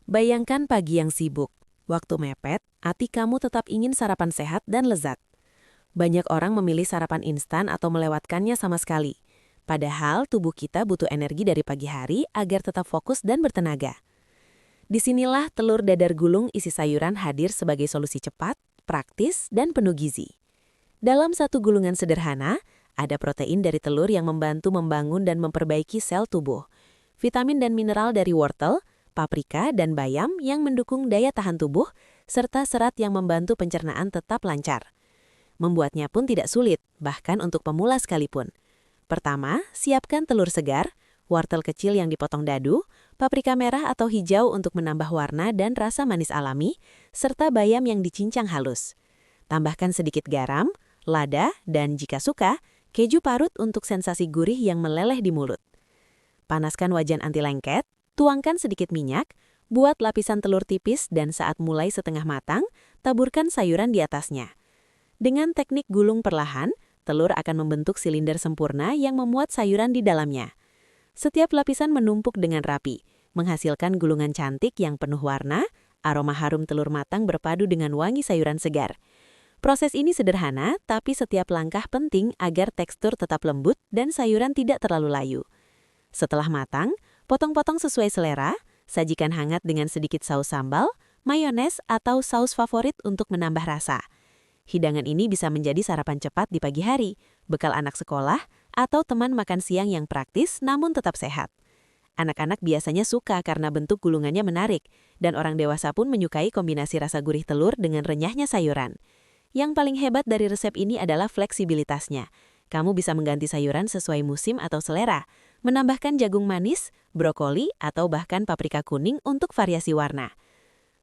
Bayangkan pagi yang sibuk. Waktu mepet, hati kamu tetap ingin sarapan sehat dan lezat. Banyak orang memilih sarapan instan atau melewatkannya sama sekali. Padahal tubuh kita butuh energi dari pagi hari agar tetap fokus dan bertenaga. Disinilah telur dadar gulung isi sayuran hadir sebagai solusi cepat, praktis, dan penuh gizi. Dalam satu gulungan sederhana, ada protein dari telur yang membantu membangun dan memperbaiki sel tubuh, vitamin dan mineral dari wortel, paprika, dan bayam yang mendukung daya tahan tubuh, serta serat yang membantu pencernaan tetap lancar. Membuatnya pun tidak sulit, bahkan untuk pemula sekalipun. Pertama, siapkan telur segar, wortel kecil yang dipotong dadu, paprika merah atau hijau untuk menambah warna dan rasa manis alami, serta bayam yang dicincang halus. Tambahkan sedikit garam, lada, dan jika suka, keju parut untuk sensasi gurih yang meleleh di mulut. Panaskan wajan anti lengket, tuangkan sedikit minyak, buat lapisan telur tipis dan saat mulai setengah matang, taburkan sayuran di atasnya. Dengan teknik gulung perlahan, telur akan membentuk silinder sempurna yang memuat sayuran di dalamnya. Setiap lapisan menumpuk dengan rapi, menghasilkan gulungan cantik yang penuh warna, aroma harum telur matang berpadu dengan wangi sayuran segar. Proses ini sederhana, tapi setiap langkah penting agar tekstur tetap lembut dan sayuran tidak terlalu layu. Setelah matang, potong-potong sesuai selera, sajikan hangat dengan sedikit saus sambal, mayones, atau saus favorit untuk menambah rasa. Hidangan ini bisa menjadi sarapan cepat di pagi hari, bekal anak sekolah, atau teman makan siang yang praktis namun tetap sehat. Anak-anak biasanya suka karena bentuk gulungannya menarik, dan orang dewasa pun menyukai kombinasi rasa gurih telur dengan renyahnya sayuran. Yang paling hebat dari resep ini adalah fleksibilitasnya. Kamu bisa mengganti sayuran sesuai musim atau selera, menambahkan jagung manis, brokoli, atau bahkan paprika kuning untuk variasi warna.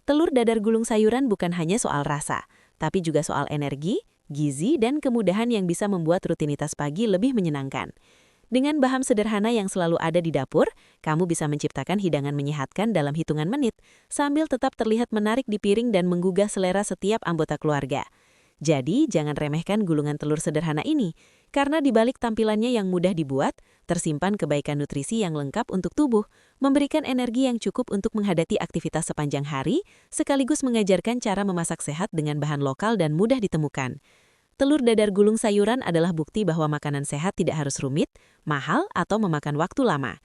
Telur dadar gulung sayuran bukan hanya soal rasa, tapi juga soal energi, gizi, dan kemudahan yang bisa membuat rutinitas pagi lebih menyenangkan. Dengan bahan sederhana yang selalu ada di dapur, kamu bisa menciptakan hidangan menyehatkan dalam hitungan menit, sambil tetap terlihat menarik di piring dan menggugah selera setiap anggota keluarga. Jadi, jangan remehkan gulungan telur sederhana ini, karena di balik tampilannya yang mudah dibuat, tersimpan kebaikan nutrisi yang lengkap untuk tubuh, memberikan energi yang cukup untuk menghadapi aktivitas sepanjang hari, sekaligus mengajarkan cara memasak sehat dengan bahan lokal dan mudah ditemukan. Telur dadar gulung sayuran adalah bukti bahwa makanan sehat tidak harus rumit, mahal, atau memakan waktu lama.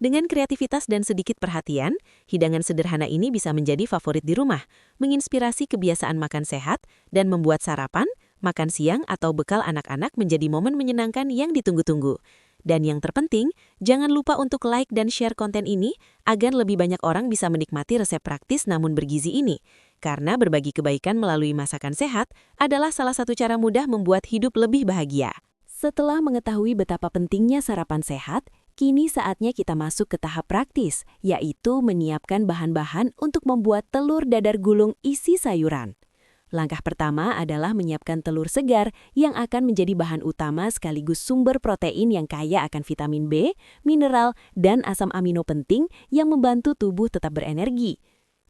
Dengan kreativitas dan sedikit perhatian, hidangan sederhana ini bisa menjadi favorit di rumah, menginspirasi kebiasaan makan sehat, dan membuat sarapan, makan siang, atau bekal anak-anak menjadi momen menyenangkan yang ditunggu-tunggu. Dan yang terpenting, jangan lupa untuk like dan share konten ini agar lebih banyak orang bisa menikmati resep praktis namun bergizi ini. Karena berbagi kebaikan melalui masakan sehat adalah salah satu cara mudah membuat hidup lebih bahagia. Setelah mengetahui betapa pentingnya sarapan sehat, kini saatnya kita masuk ke tahap praktis, yaitu menyiapkan bahan-bahan untuk membuat telur dadar gulung isi sayuran. Langkah pertama adalah menyiapkan telur segar yang akan menjadi bahan utama sekaligus sumber protein yang kaya akan vitamin B, mineral, dan asam amino penting yang membantu tubuh tetap berenergi.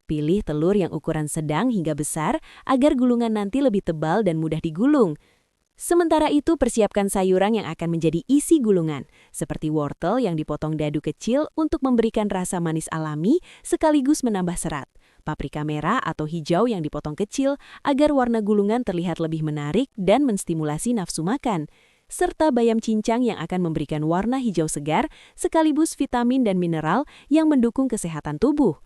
Pilih telur yang ukuran sedang hingga besar agar gulungan nanti lebih tebal dan mudah digulung. Sementara itu, persiapkan sayuran yang akan menjadi isi gulungan, seperti wortel yang dipotong dadu kecil untuk memberikan rasa manis alami sekaligus menambah serat. Paprika merah atau hijau yang dipotong kecil agar warna gulungan terlihat lebih menarik dan menstimulasi nafsu makan. Serta bayam cincang yang akan memberikan warna hijau segar sekaligus vitamin dan mineral yang mendukung kesehatan tubuh.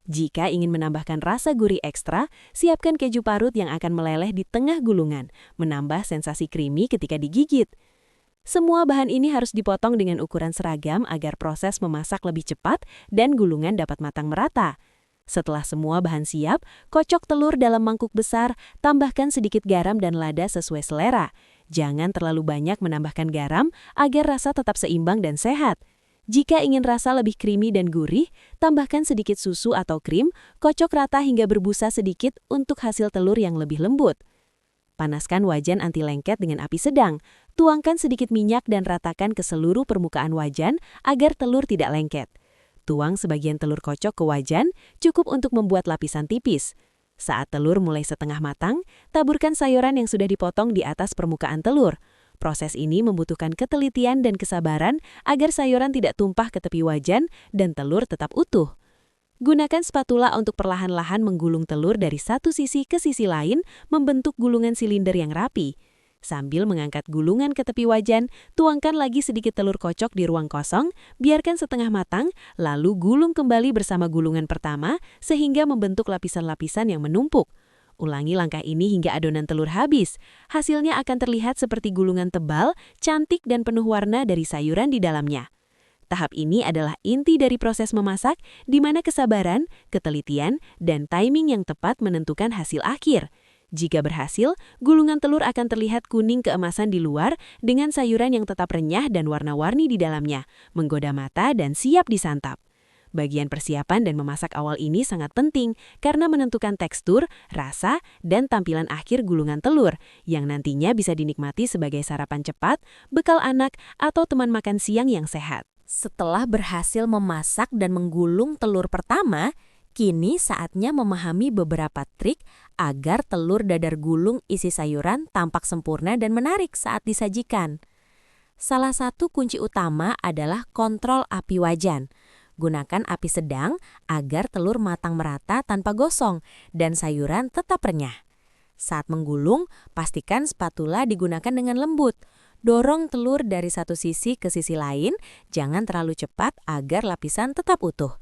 Jika ingin menambahkan rasa gurih ekstra, siapkan keju parut yang akan meleleh di tengah gulungan, menambah sensasi creamy ketika digigit. Semua bahan ini harus dipotong dengan ukuran seragam agar proses memasak lebih cepat dan gulungan dapat matang merata. Setelah semua bahan siap, kocok telur dalam mangkuk besar, tambahkan sedikit garam dan lada sesuai selera. Jangan terlalu banyak menambahkan garam agar rasa tetap seimbang dan sehat. Jika ingin rasa lebih creamy dan gurih, tambahkan sedikit susu atau krim, kocok rata hingga berbusa sedikit untuk hasil telur yang lebih lembut. Panaskan wajan anti lengket dengan api sedang. Tuangkan sedikit minyak dan ratakan ke seluruh permukaan wajan agar telur tidak lengket. Tuang sebagian telur kocok ke wajan, cukup untuk membuat lapisan tipis. Saat telur mulai setengah matang, taburkan sayuran yang sudah dipotong di atas permukaan telur. Proses ini membutuhkan ketelitian dan kesabaran agar sayuran tidak tumpah ke tepi wajan dan telur tetap utuh. Gunakan spatula untuk perlahan-lahan menggulung telur dari satu sisi ke sisi lain, membentuk gulungan silinder yang rapi. Sambil mengangkat gulungan ke tepi wajan, tuangkan lagi sedikit telur kocok di ruang kosong, biarkan setengah matang, lalu gulung kembali bersama gulungan pertama sehingga membentuk lapisan-lapisan yang menumpuk. Ulangi langkah ini hingga adonan telur habis. Hasilnya akan terlihat seperti gulungan tebal, cantik dan penuh warna dari sayuran di dalamnya. Tahap ini adalah inti dari proses memasak, di mana kesabaran, ketelitian, dan timing yang tepat menentukan hasil akhir. Jika berhasil, gulungan telur akan terlihat kuning keemasan di luar dengan sayuran yang tetap renyah dan warna-warni di dalamnya, menggoda mata dan siap disantap. Bagian persiapan dan memasak awal ini sangat penting karena menentukan tekstur, rasa, dan tampilan akhir gulungan telur yang nantinya bisa dinikmati sebagai sarapan cepat, bekal anak, atau teman makan siang yang sehat. Setelah berhasil memasak dan menggulung telur pertama, kini saatnya memahami beberapa trik agar telur dadar gulung isi sayuran tampak sempurna dan menarik saat disajikan. Salah satu kunci utama adalah kontrol api wajan. Gunakan api sedang agar telur matang merata tanpa gosong dan sayuran tetap renyah. Saat menggulung, pastikan spatula digunakan dengan lembut. Dorong telur dari satu sisi ke sisi lain, jangan terlalu cepat agar lapisan tetap utuh.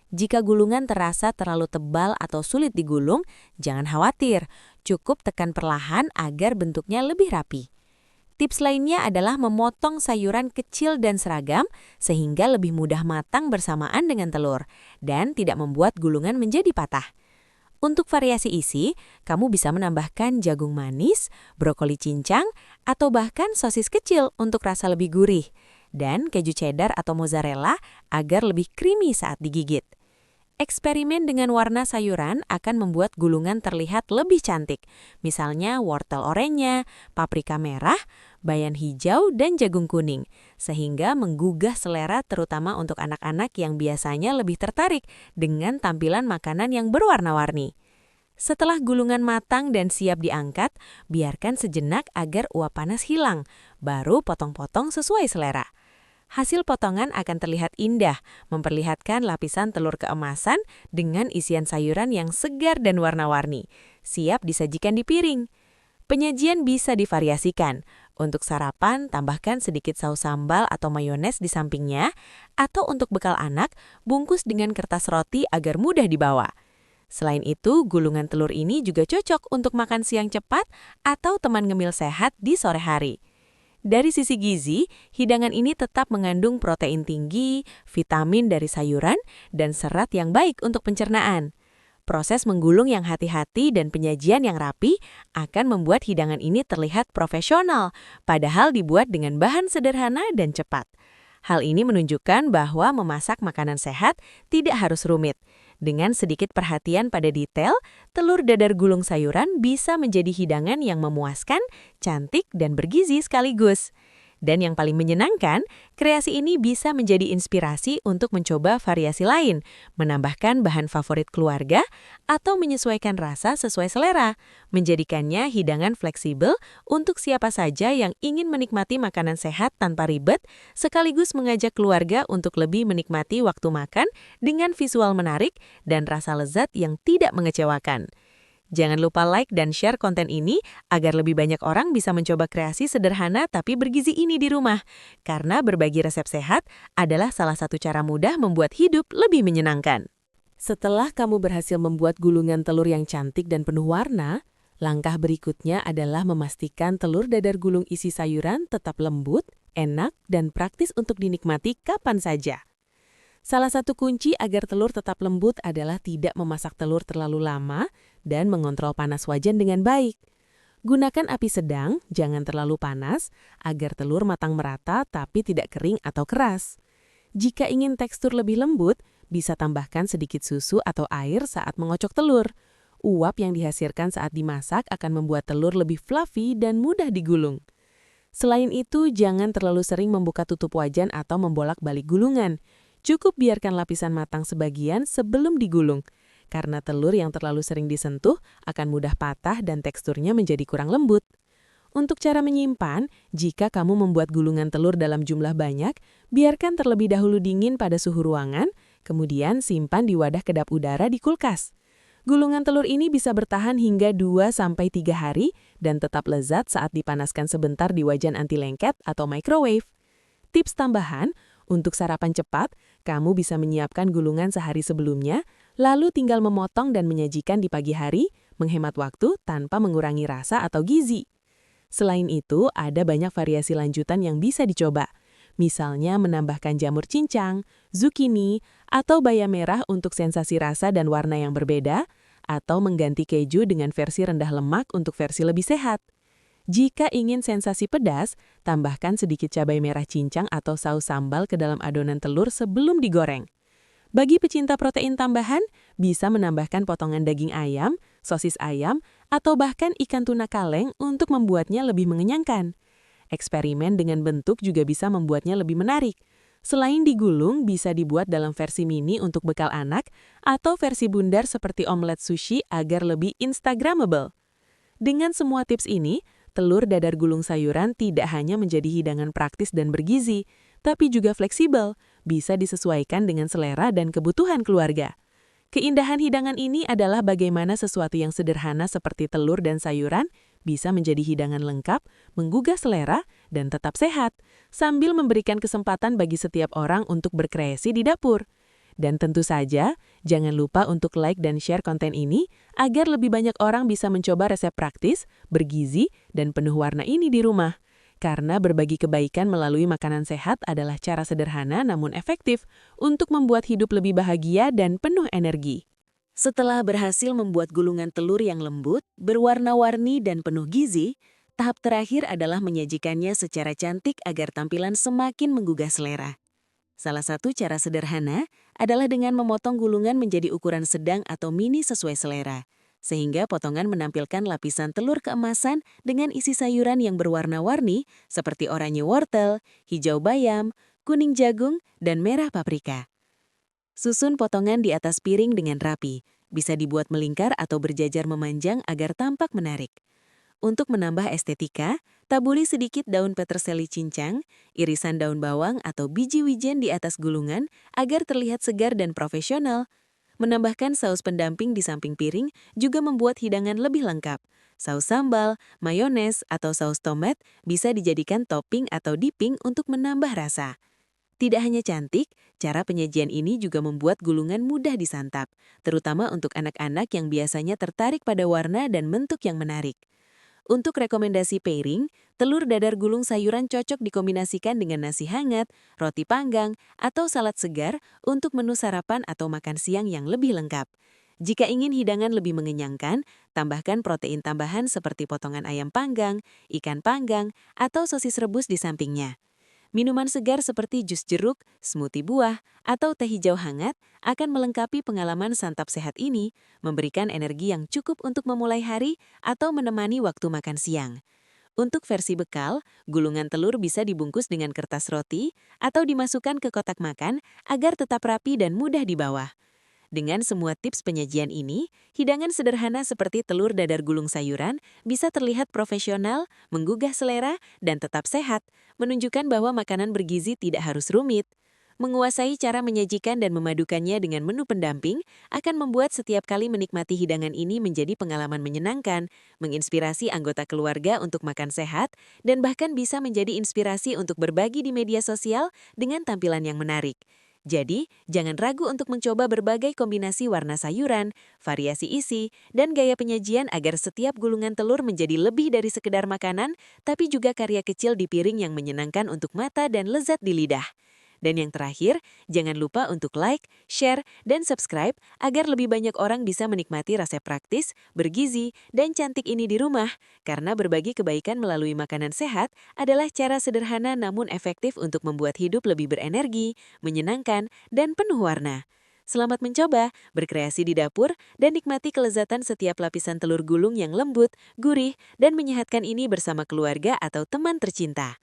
Jika gulungan terasa terlalu tebal atau sulit digulung, jangan khawatir. Cukup tekan perlahan agar bentuknya lebih rapi. Tips lainnya adalah memotong sayuran kecil dan seragam sehingga lebih mudah matang bersamaan dengan telur dan tidak membuat gulungan menjadi patah. Untuk variasi isi, kamu bisa menambahkan jagung manis, brokoli cincang, atau bahkan sosis kecil untuk rasa lebih gurih, dan keju cheddar atau mozzarella agar lebih creamy saat digigit. Eksperimen dengan warna sayuran akan membuat gulungan terlihat lebih cantik, misalnya wortel oranye, paprika merah, bayam hijau, dan jagung kuning, sehingga menggugah selera terutama untuk anak-anak yang biasanya lebih tertarik dengan tampilan makanan yang berwarna-warni. Setelah gulungan matang dan siap diangkat, biarkan sejenak agar uap panas hilang, baru potong-potong sesuai selera. Hasil potongan akan terlihat indah, memperlihatkan lapisan telur keemasan dengan isian sayuran yang segar dan warna-warni, siap disajikan di piring. Penyajian bisa divariasikan. Untuk sarapan, tambahkan sedikit saus sambal atau mayones di sampingnya, atau untuk bekal anak, bungkus dengan kertas roti agar mudah dibawa. Selain itu, gulungan telur ini juga cocok untuk makan siang cepat atau teman ngemil sehat di sore hari. Dari sisi gizi, hidangan ini tetap mengandung protein tinggi, vitamin dari sayuran, dan serat yang baik untuk pencernaan. Proses menggulung yang hati-hati dan penyajian yang rapi akan membuat hidangan ini terlihat profesional, padahal dibuat dengan bahan sederhana dan cepat. Hal ini menunjukkan bahwa memasak makanan sehat tidak harus rumit. Dengan sedikit perhatian pada detail, telur dadar gulung sayuran bisa menjadi hidangan yang memuaskan, cantik, dan bergizi sekaligus. Dan yang paling menyenangkan, kreasi ini bisa menjadi inspirasi untuk mencoba variasi lain, menambahkan bahan favorit keluarga, atau menyesuaikan rasa sesuai selera, menjadikannya hidangan fleksibel untuk siapa saja yang ingin menikmati makanan sehat tanpa ribet, sekaligus mengajak keluarga untuk lebih menikmati waktu makan dengan visual menarik dan rasa lezat yang tidak mengecewakan. Jangan lupa like dan share konten ini agar lebih banyak orang bisa mencoba kreasi sederhana tapi bergizi ini di rumah. Karena berbagi resep sehat adalah salah satu cara mudah membuat hidup lebih menyenangkan. Setelah kamu berhasil membuat gulungan telur yang cantik dan penuh warna, langkah berikutnya adalah memastikan telur dadar gulung isi sayuran tetap lembut, enak, dan praktis untuk dinikmati kapan saja. Salah satu kunci agar telur tetap lembut adalah tidak memasak telur terlalu lama dan mengontrol panas wajan dengan baik. Gunakan api sedang, jangan terlalu panas, agar telur matang merata tapi tidak kering atau keras. Jika ingin tekstur lebih lembut, bisa tambahkan sedikit susu atau air saat mengocok telur. Uap yang dihasilkan saat dimasak akan membuat telur lebih fluffy dan mudah digulung. Selain itu, jangan terlalu sering membuka tutup wajan atau membolak-balik gulungan. Cukup biarkan lapisan matang sebagian sebelum digulung, karena telur yang terlalu sering disentuh akan mudah patah dan teksturnya menjadi kurang lembut. Untuk cara menyimpan, jika kamu membuat gulungan telur dalam jumlah banyak, biarkan terlebih dahulu dingin pada suhu ruangan, Kemudian simpan di wadah kedap udara di kulkas. Gulungan telur ini bisa bertahan hingga 2-3 hari dan tetap lezat saat dipanaskan sebentar di wajan anti lengket atau microwave. Tips tambahan, untuk sarapan cepat, kamu bisa menyiapkan gulungan sehari sebelumnya, lalu tinggal memotong dan menyajikan di pagi hari, menghemat waktu tanpa mengurangi rasa atau gizi. Selain itu, ada banyak variasi lanjutan yang bisa dicoba. Misalnya menambahkan jamur cincang, zucchini, atau bayam merah untuk sensasi rasa dan warna yang berbeda, atau mengganti keju dengan versi rendah lemak untuk versi lebih sehat. Jika ingin sensasi pedas, tambahkan sedikit cabai merah cincang atau saus sambal ke dalam adonan telur sebelum digoreng. Bagi pecinta protein tambahan, bisa menambahkan potongan daging ayam, sosis ayam, atau bahkan ikan tuna kaleng untuk membuatnya lebih mengenyangkan. Eksperimen dengan bentuk juga bisa membuatnya lebih menarik. Selain digulung, bisa dibuat dalam versi mini untuk bekal anak atau versi bundar seperti omelet sushi agar lebih instagramable. Dengan semua tips ini, telur dadar gulung sayuran tidak hanya menjadi hidangan praktis dan bergizi, tapi juga fleksibel, bisa disesuaikan dengan selera dan kebutuhan keluarga. Keindahan hidangan ini adalah bagaimana sesuatu yang sederhana seperti telur dan sayuran bisa menjadi hidangan lengkap, menggugah selera, dan tetap sehat, sambil memberikan kesempatan bagi setiap orang untuk berkreasi di dapur. Dan tentu saja, jangan lupa untuk like dan share konten ini agar lebih banyak orang bisa mencoba resep praktis, bergizi, dan penuh warna ini di rumah. Karena berbagi kebaikan melalui makanan sehat adalah cara sederhana namun efektif untuk membuat hidup lebih bahagia dan penuh energi. Setelah berhasil membuat gulungan telur yang lembut, berwarna-warni, dan penuh gizi, tahap terakhir adalah menyajikannya secara cantik agar tampilan semakin menggugah selera. Salah satu cara sederhana adalah dengan memotong gulungan menjadi ukuran sedang atau mini sesuai selera, sehingga potongan menampilkan lapisan telur keemasan dengan isi sayuran yang berwarna-warni seperti oranye wortel, hijau bayam, kuning jagung, dan merah paprika. Susun potongan di atas piring dengan rapi, bisa dibuat melingkar atau berjajar memanjang agar tampak menarik. Untuk menambah estetika, taburi sedikit daun peterseli cincang, irisan daun bawang atau biji wijen di atas gulungan agar terlihat segar dan profesional. Menambahkan saus pendamping di samping piring juga membuat hidangan lebih lengkap. Saus sambal, mayones, atau saus tomat bisa dijadikan topping atau dipping untuk menambah rasa. Tidak hanya cantik, cara penyajian ini juga membuat gulungan mudah disantap, terutama untuk anak-anak yang biasanya tertarik pada warna dan bentuk yang menarik. Untuk rekomendasi pairing, telur dadar gulung sayuran cocok dikombinasikan dengan nasi hangat, roti panggang, atau salad segar untuk menu sarapan atau makan siang yang lebih lengkap. Jika ingin hidangan lebih mengenyangkan, tambahkan protein tambahan seperti potongan ayam panggang, ikan panggang, atau sosis rebus di sampingnya. Minuman segar seperti jus jeruk, smoothie buah, atau teh hijau hangat akan melengkapi pengalaman santap sehat ini, memberikan energi yang cukup untuk memulai hari atau menemani waktu makan siang. Untuk versi bekal, gulungan telur bisa dibungkus dengan kertas roti atau dimasukkan ke kotak makan agar tetap rapi dan mudah dibawa. Dengan semua tips penyajian ini, hidangan sederhana seperti telur dadar gulung sayuran bisa terlihat profesional, menggugah selera, dan tetap sehat, menunjukkan bahwa makanan bergizi tidak harus rumit. Menguasai cara menyajikan dan memadukannya dengan menu pendamping akan membuat setiap kali menikmati hidangan ini menjadi pengalaman menyenangkan, menginspirasi anggota keluarga untuk makan sehat, dan bahkan bisa menjadi inspirasi untuk berbagi di media sosial dengan tampilan yang menarik. Jadi, jangan ragu untuk mencoba berbagai kombinasi warna sayuran, variasi isi, dan gaya penyajian agar setiap gulungan telur menjadi lebih dari sekedar makanan, tapi juga karya kecil di piring yang menyenangkan untuk mata dan lezat di lidah. Dan yang terakhir, jangan lupa untuk like, share, dan subscribe agar lebih banyak orang bisa menikmati resep praktis, bergizi, dan cantik ini di rumah. Karena berbagi kebaikan melalui makanan sehat adalah cara sederhana namun efektif untuk membuat hidup lebih berenergi, menyenangkan, dan penuh warna. Selamat mencoba, berkreasi di dapur, dan nikmati kelezatan setiap lapisan telur gulung yang lembut, gurih, dan menyehatkan ini bersama keluarga atau teman tercinta.